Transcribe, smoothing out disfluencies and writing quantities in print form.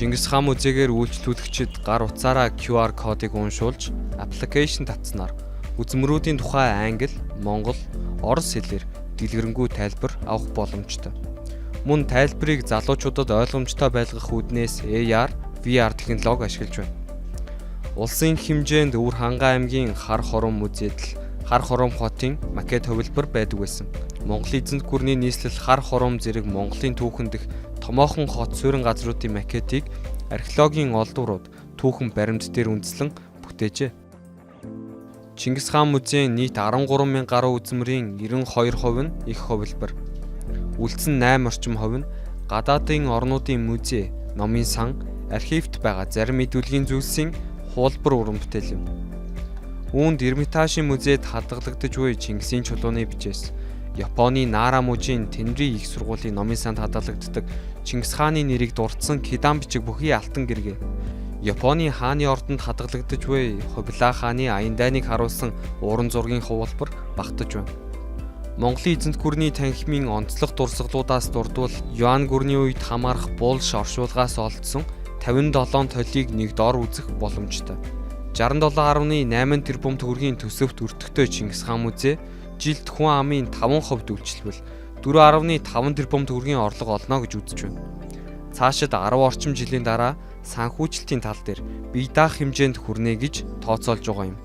Чингис хаан музейгээр үйлчлүүлэгчид гар утсаараа QR кодыг уншуулж, аппликейшн татснаар үзмрүүдийн тухай англи, монгол, орос хэлээр дэлгэрэнгүй тайлбар авах боломжтой. Мөн тайлбарыг залуучуудад ойлгомжтой байлгах үүднээс AR, VR технологи ашиглаж байна. Улсын хэмжээнд Өвөр Хангай аймгийн Хар хором музейд л Хар хором хотын макет хувилбар байдаг байсан. Монголын эзэнт гүрний нийслэл Хар хором зэрэг Монголын түүхэн дэх томоохон хот суурин газруудын макетыг археологийн олдврууд түүхэн баримт дээр үндэслэн бүтээжээ. Чингис хаан музейн нийт 13,000 гаруй үзмрийн 92% нь их хувилбар. Үлдсэн 8 орчим хувь нь гадаадын орнуудын музей, номын сан, архивт байгаа зарим мэдүүлгийн зүйлсийн хуулбар уран бүтээл юм. Үүнд Эрмитажийн музейд хадгалагдаж буй Чингисийн чулууны бичээс, Японы Нара мужийн Тэнри их сургуулийн номын санд хадгалагддаг Чингис хааны нэрийг дурдсан кидан бичиг бүхий алтан гэргээ, Японы хааны ордонд хадгалагдаж буй Хувилаа хааны аян дайныг харуулсан уран зургийн хуулбар багтаж байна. Монголын эзэнт гүрний танхимын онцлог дурсгалуудаас дурдвал Юан гүрний үед хамаарах булш оршуулгаас олдсон 57 толийг нэг дор үзэх боломжтой. 67.8 тэрбум төгрөгийн төсөвт өртөгтэй Чингис хаан музей жилд хүн амын 5% үйлчилбэл 4.5 тэрбум төгрөгийн орлого олно гэж үзэж байна. Цаашид 10 орчим жилийн дараа санхүүжилтийн тал дээр бие даах хэмжээнд хүрнэ гэж тооцоолж байгаа юм.